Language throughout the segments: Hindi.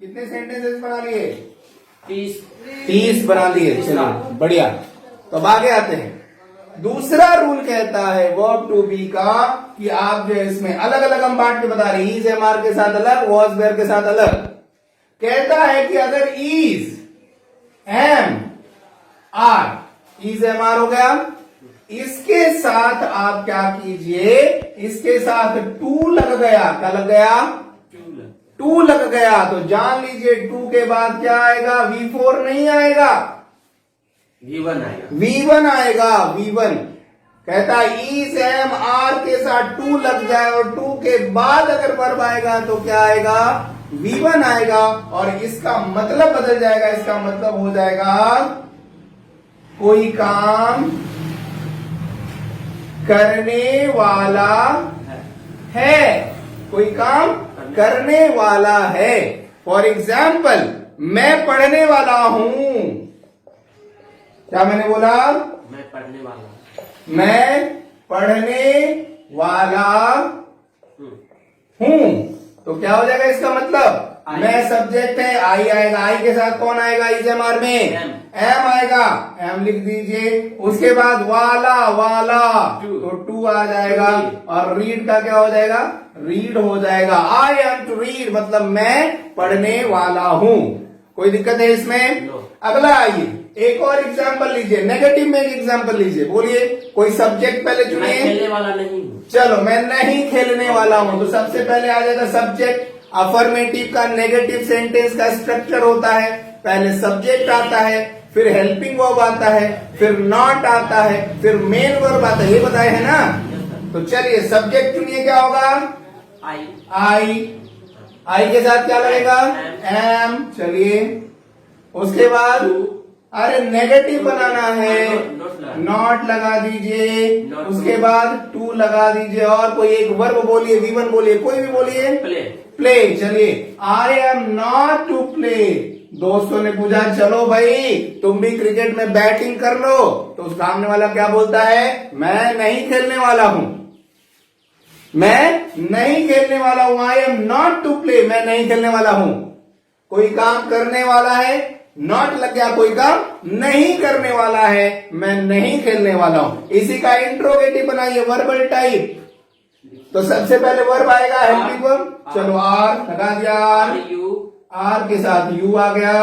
कितने सेंटेंसेस बना लिए? 30 बना लिए। चलो बढ़िया। तो अब आगे आते हैं। दूसरा रूल कहता है वर्ब टू बी का कि आप जो है इसमें अलग अलग हम बांट के बता रहे हैं। इज एम आर के साथ अलग, वॉज वेयर के साथ अलग। कहता है कि अगर is M R, is M R हो गया, इसके साथ आप क्या कीजिए, इसके साथ टू लग गया। क्या लग गया? टू लग गया। तो जान लीजिए टू के बाद क्या आएगा? V4 नहीं आएगा, V1 आएगा। V1 आएगा। V1 कहता है इज एम आर के साथ टू लग जाए और टू के बाद अगर वर्ब आएगा तो क्या आएगा? V1 आएगा। और इसका मतलब बदल जाएगा। इसका मतलब हो जाएगा कोई काम करने वाला है। कोई काम करने वाला है। फॉर एग्जाम्पल, मैं पढ़ने वाला हूं। क्या मैंने बोला? मैं पढ़ने वाला हूं। मैं पढ़ने वाला हूं। तो क्या हो जाएगा इसका मतलब? मैं सब्जेक्ट है, आई आएगा। आई के साथ कौन आएगा? इज एम आर में एम आएगा। एम लिख दीजिए। उसके बाद वाला, तो टू आ जाएगा। और रीड का क्या हो जाएगा? रीड हो जाएगा। आई एम टू रीड मतलब मैं पढ़ने वाला हूं। कोई दिक्कत है इसमें? अगला आइए, एक और एग्जाम्पल लीजिए। नेगेटिव में एक एग्जाम्पल लीजिए। बोलिए कोई सब्जेक्ट पहले मैं चुनिए। खेलने वाला नहीं हूँ। चलो, मैं नहीं खेलने वाला हूं। तो सबसे पहले आ जाएगा सब्जेक्ट। अफर्मेटिव का नेगेटिव सेंटेंस का स्ट्रक्चर होता है, पहले सब्जेक्ट आता है, फिर हेल्पिंग वर्ब आता है, फिर नॉट आता है, फिर मेन वर्ब आता है। ये बताए है ना? तो चलिए सब्जेक्ट चुनिए। क्या होगा? आई के साथ क्या लगेगा? एम। चलिए उसके बाद, अरे नेगेटिव बनाना है, नॉट लगा दीजिए। उसके बाद टू लगा दीजिए। और कोई एक वर्ब बोलिए, V1 बोलिए, कोई भी बोलिए। प्ले। चलिए, I am not to play. दोस्तों ने पूछा चलो भाई तुम भी क्रिकेट में बैटिंग कर लो। तो उस सामने वाला क्या बोलता है? मैं नहीं खेलने वाला हूं। मैं नहीं खेलने वाला हूं। I am not to play, मैं नहीं खेलने वाला हूं। कोई काम करने वाला है, नॉट लग गया। कोई काम नहीं करने वाला है, मैं नहीं खेलने वाला हूं। इसी का इंट्रोगेटिव बनाइए, वर्बल टाइप। तो सबसे पहले वर्ब आएगा हेल्पिंग वर्ब। चलो आर लगा दिया। आर के साथ यू आ गया।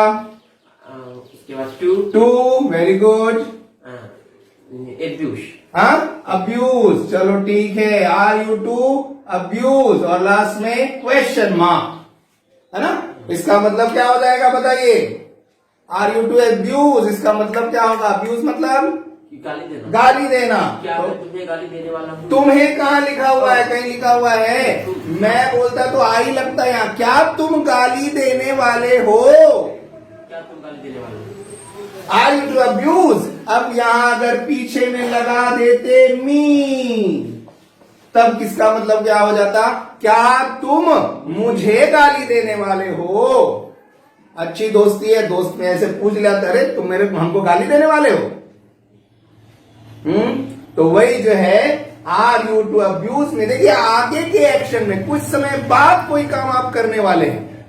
उसके बाद टू। Very good. एब्यूज। हाँ, अब्यूज। चलो ठीक है। Are you to abuse. और लास्ट में क्वेश्चन मार्क, है ना? इसका मतलब क्या हो जाएगा बताइए? आर यू टू अब्यूज, इसका मतलब क्या होगा? अब्यूज मतलब गाली देना। गाली देना। क्या तो मैं तुम्हें गाली देने वाला हूँ? तुम्हें कहाँ लिखा हुआ है? कहीं लिखा हुआ है? मैं बोलता तो आई लगता है यहाँ। क्या तुम गाली देने वाले हो? क्या तुम गाली देने वाले हो? Are you to abuse. अब यहां अगर पीछे में लगा देते मी, तब किसका मतलब क्या हो जाता? क्या तुम मुझे गाली देने वाले हो? अच्छी दोस्ती है, दोस्त में ऐसे पूछ लेता, अरे तुम मेरे हमको गाली देने वाले हो? तो वही जो है आर यू टू अब्यूज में। देखिए आगे के एक्शन में कुछ समय बाद कोई काम आप करने वाले हैं।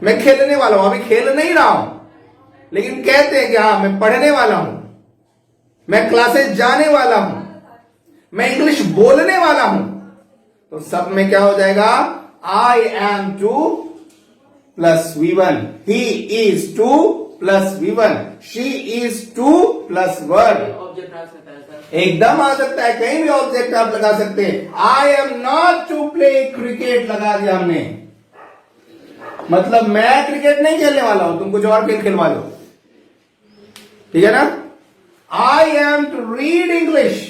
मैं खेलने वाला हूं, अभी खेल नहीं रहा हूं, लेकिन कहते हैं कि हाँ मैं पढ़ने वाला हूं, मैं क्लासेस जाने वाला हूं, मैं इंग्लिश बोलने वाला हूं। तो सब में क्या हो जाएगा? I am to plus V1, he is to plus V1, she is to plus 1। Object आ सकता है सर? एकदम आ सकता है, कहीं भी ऑब्जेक्ट आप लगा सकते हैं। I am not to play cricket लगा दिया हमने, मतलब मैं क्रिकेट नहीं खेलने वाला हूं, तुम कुछ और खेल खिलवा लो। ठीक है ना? I am to read English,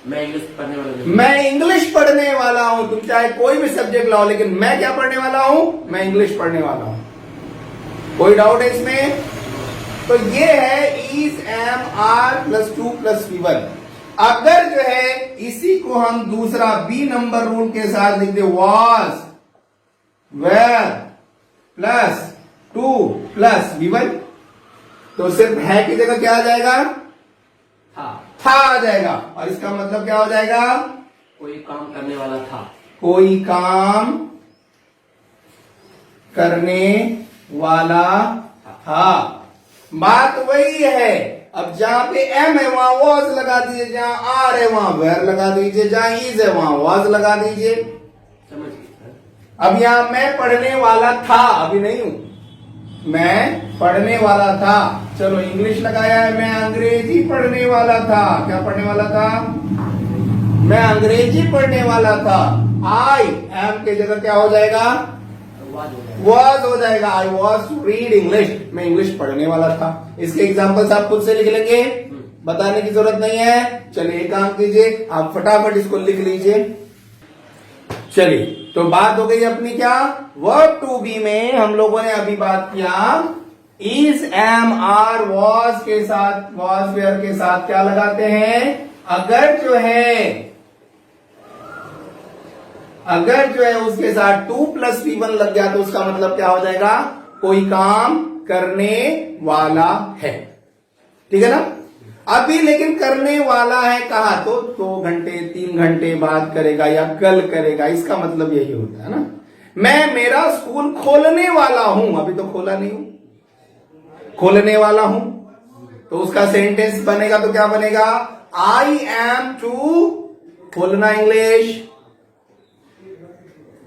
मैं इंग्लिश पढ़ने वाला नहीं। मैं इंग्लिश पढ़ने वाला हूं। तुम चाहे कोई भी सब्जेक्ट लाओ, लेकिन मैं क्या पढ़ने वाला हूं? मैं इंग्लिश पढ़ने वाला हूं। कोई डाउट है इसमें? तो ये है is M R plus to plus V1। अगर जो है इसी को हम दूसरा B नंबर रूल के साथ लिख दे, was were plus to plus V1, तो सिर्फ है की जगह क्या आ जाएगा? था आ जाएगा। और इसका मतलब क्या हो जाएगा? कोई काम करने वाला था। कोई काम करने वाला था। बात वही है। अब जहां पे एम है वहां वॉज लगा दीजिए, जहां आर है वहां वेयर लगा दीजिए, जहां इज है वहां वॉज लगा दीजिए। समझ गए सर। अब यहां मैं पढ़ने वाला था, अभी नहीं हूं, मैं पढ़ने वाला था। चलो इंग्लिश लगाया है, मैं अंग्रेजी पढ़ने वाला था। क्या पढ़ने वाला था? मैं अंग्रेजी पढ़ने वाला था। आई एम के जगह क्या हो जाएगा? वॉज हो जाएगा। I was to read English, मैं इंग्लिश पढ़ने वाला था। इसके एग्जाम्पल्स आप खुद से लिख लेंगे, बताने की जरूरत नहीं है। चलिए एक काम कीजिए, आप फटाफट इसको लिख लीजिए। चलिए तो बात हो गई अपनी क्या? वर्ब टू बी में हम लोगों ने अभी बात किया इज, एम, आर, वॉज के साथ, वॉज वेयर के साथ क्या लगाते हैं? अगर जो है उसके साथ 2+P1 लग गया तो उसका मतलब क्या हो जाएगा? कोई काम करने वाला है। ठीक है ना? अभी लेकिन करने वाला है कहा तो 2 घंटे 3 घंटे बाद करेगा या कल करेगा, इसका मतलब यही होता है ना। मैं मेरा स्कूल खोलने वाला हूं, अभी तो खोला नहीं हूं, खोलने वाला हूं, तो उसका सेंटेंस बनेगा तो क्या बनेगा? आई एम टू, खोलना इंग्लिश,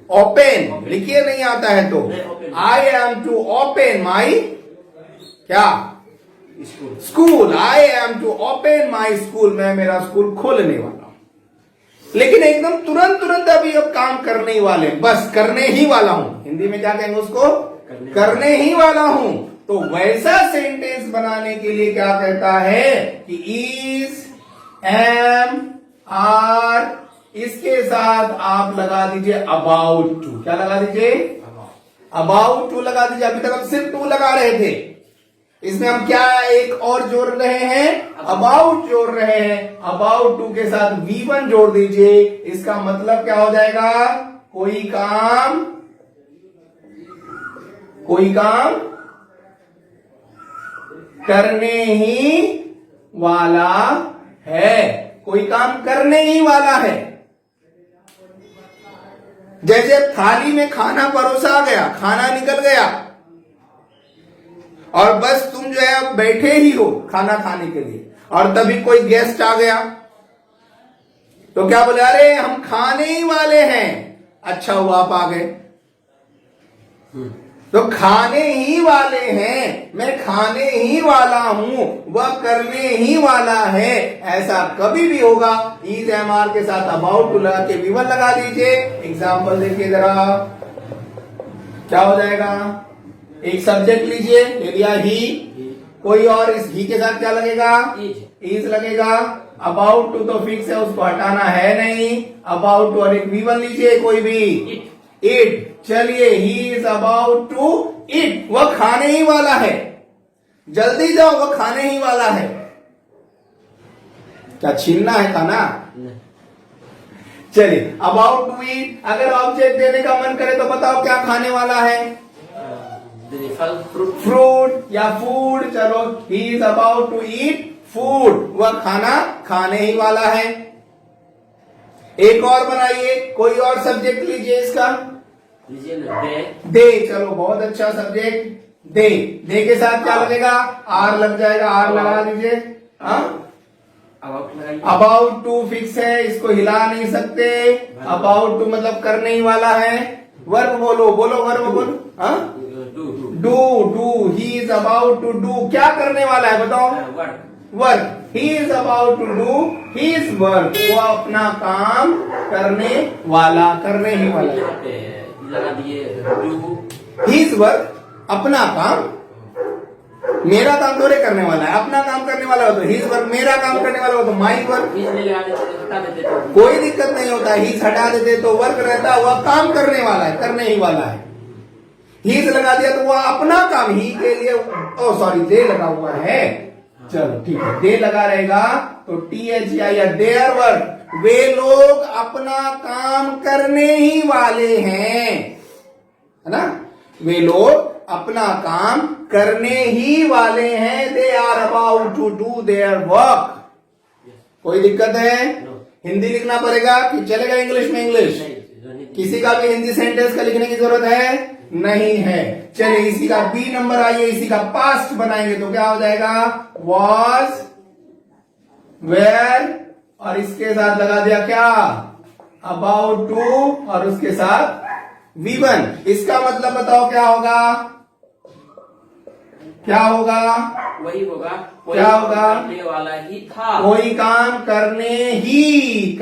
ओपन, लिखिए नहीं आता है तो, I am to open my क्या? School. I am to open my school, मैं मेरा स्कूल खोलने वाला हूं। लेकिन एकदम तुरंत अभी अब काम करने ही वाले, बस करने ही वाला हूं। हिंदी में क्या कहेंगे उसको? करने ही वाला हूं। तो वैसा सेंटेंस बनाने के लिए क्या कहता है कि इज, एम, आर, इसके साथ आप लगा दीजिए अबाउट टू। क्या लगा दीजिए? अबाउट टू लगा दीजिए। अभी तक हम सिर्फ टू लगा रहे थे, इसमें हम क्या एक और जोड़ रहे हैं? अबाउट जोड़ रहे हैं। अबाउट टू के साथ V1 जोड़ दीजिए। इसका मतलब क्या हो जाएगा? कोई काम करने ही वाला है। कोई काम करने ही वाला है। जैसे थाली में खाना परोसा गया, खाना निकल गया और बस तुम जो है अब बैठे ही हो खाना खाने के लिए, और तभी कोई गेस्ट आ गया तो क्या बोले? अरे हम खाने ही वाले हैं। अच्छा हुआ आप आ गए। तो खाने ही वाले हैं, मैं खाने ही वाला हूं, वह करने ही वाला है, ऐसा कभी भी होगा। इज, एम, आर के साथ अबाउट टू लगा के V1 लगा दीजिए। एग्जाम्पल देखिए जरा, क्या हो जाएगा? एक सब्जेक्ट लीजिए, ले लिया ही, कोई और इस ही के साथ क्या लगेगा? इज लगेगा। अबाउट टू तो फिक्स है, उसको हटाना है नहीं। अबाउट टू और एक V1 लीजिए कोई भी, इट। चलिए he is about to eat, वह खाने ही वाला है। जल्दी जाओ, वह खाने ही वाला है। क्या छीनना है खाना? चलिए अबाउट टू ईट, अगर ऑब्जेक्ट देने का मन करे तो बताओ क्या खाने वाला है? फ्रूट या फूड। चलो he is about to eat food, वह खाना खाने ही वाला है। एक और बनाइए, कोई और सब्जेक्ट लीजिए इसका, लीजिए ना, दे। चलो बहुत अच्छा सब्जेक्ट, दे। दे के साथ क्या लगेगा? आर लग जाएगा, आर लगा दीजिए। अबाउट टू फिक्स है, इसको हिला नहीं सकते। अबाउट टू मतलब करने ही वाला है। वर्ब बोलो, वर्ब बोलो। Do, he is about to do, क्या करने वाला है बताओ? Work. He is about to do his work, वो अपना काम करने वाला, करने ही वाला लगा दिए। हिज वर्क, अपना काम। मेरा काम थोड़े करने वाला है, अपना काम करने वाला हो तो हिज वर्क, मेरा काम करने वाला हो तो माई वर्क। कोई दिक्कत नहीं होता, हिज हटा देते तो वर्क रहता, वह काम करने वाला है, करने ही वाला है। हीज लगा दिया तो वह अपना काम, ही के लिए दे लगा हुआ है। चलो ठीक है, दे लगा रहेगा तो THI या देयर वर्क, वे लोग अपना काम करने ही वाले हैं, है ना? वे लोग अपना काम करने ही वाले हैं। They are about to do their work. कोई दिक्कत है? हिंदी लिखना पड़ेगा कि चलेगा इंग्लिश में? इंग्लिश रणनीति। किसी का भी हिंदी सेंटेंस का लिखने की जरूरत है नहीं है। चलिए इसी का बी नंबर आइए, इसी का पास्ट बनाएंगे तो क्या हो जाएगा, वॉज, वेयर और इसके साथ लगा दिया क्या, अबाउट टू और उसके साथ V1। इसका मतलब बताओ क्या होगा, क्या होगा, वही होगा, क्या होगा? करने वाला ही था, कोई काम करने ही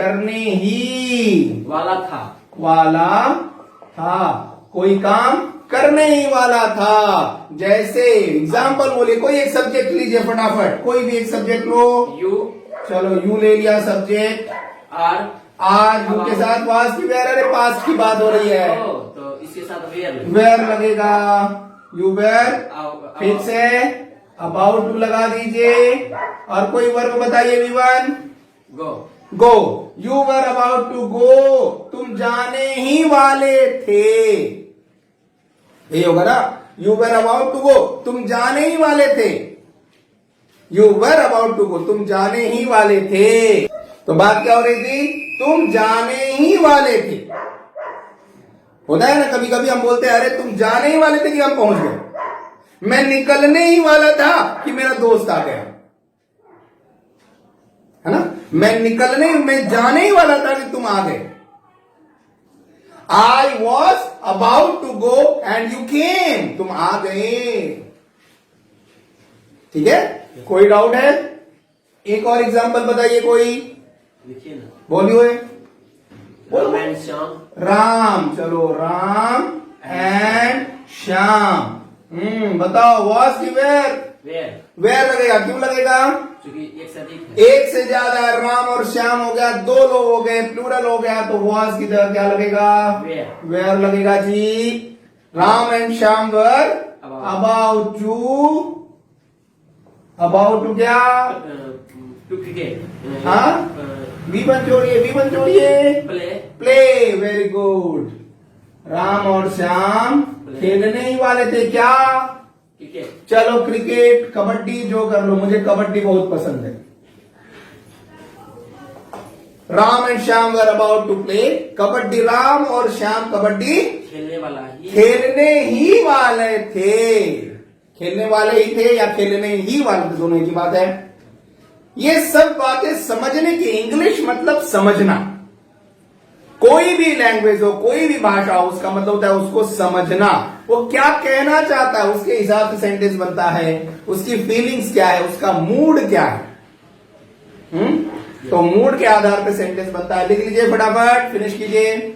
वाला था, कोई काम करने ही वाला था। जैसे एग्जाम्पल बोलिए, कोई एक सब्जेक्ट लीजिए फटाफट, कोई भी एक सब्जेक्ट लो। यू, चलो यू ले लिया सब्जेक्ट, आर, आज यू के साथ वास की वेयर, अरे पास्ट की बात हो रही है, तो इसके साथ वेयर वेयर लगेगा, यू वेयर, फिर से अबाउट टू लगा दीजिए और कोई वर्ब बताइए V1। Go, you were about to go, तुम जाने ही वाले थे, यही होगा ना, you were about to go, तुम जाने ही वाले थे, you were about to go, तुम जाने ही वाले थे। तो बात क्या हो रही थी, तुम जाने ही वाले थे। होता है ना कभी कभी हम बोलते हैं, अरे तुम जाने ही वाले थे कि हम पहुंच गए, मैं निकलने ही वाला था कि मेरा दोस्त आ गया, है ना, मैं जाने ही वाला था कि तुम आ गए। I was about to go and you came, तुम आ गए। ठीक है, कोई डाउट है? एक और एग्जांपल बताइए कोई, लिखिए ना, बोलिए। राम एंड श्याम, राम, चलो राम एंड श्याम। बताओ, वॉज की वेयर, वेयर लगेगा, क्यों लगेगा, क्योंकि एक से अधिक है, एक से ज्यादा है, राम और श्याम हो गया, दो लोग हो गए, प्लूरल हो गया, तो वॉज की जगह क्या लगेगा, वेयर लगेगा जी। Ram and Shyam were about to क्या, टू क्रिकेट, हाँ, V1 जोड़िए, प्ले, वेरी गुड। राम और श्याम खेलने ही वाले थे क्या, क्रिकेट। चलो क्रिकेट, कबड्डी जो कर लो, मुझे कबड्डी बहुत पसंद है। Ram and Shyam were about to play kabaddi, Ram और श्याम कबड्डी खेलने ही वाले थे, खेलने वाले ही थे या खेलने ही वाले थे, दोनों की बात है। ये सब बातें समझने की, इंग्लिश मतलब समझना, कोई भी लैंग्वेज हो, कोई भी भाषा हो, उसका मतलब होता है उसको समझना, वो क्या कहना चाहता है उसके हिसाब से सेंटेंस बनता है, उसकी फीलिंग्स क्या है, उसका मूड क्या है। तो मूड के आधार पे सेंटेंस बनता है। लिख लीजिए फटाफट, फिनिश कीजिए।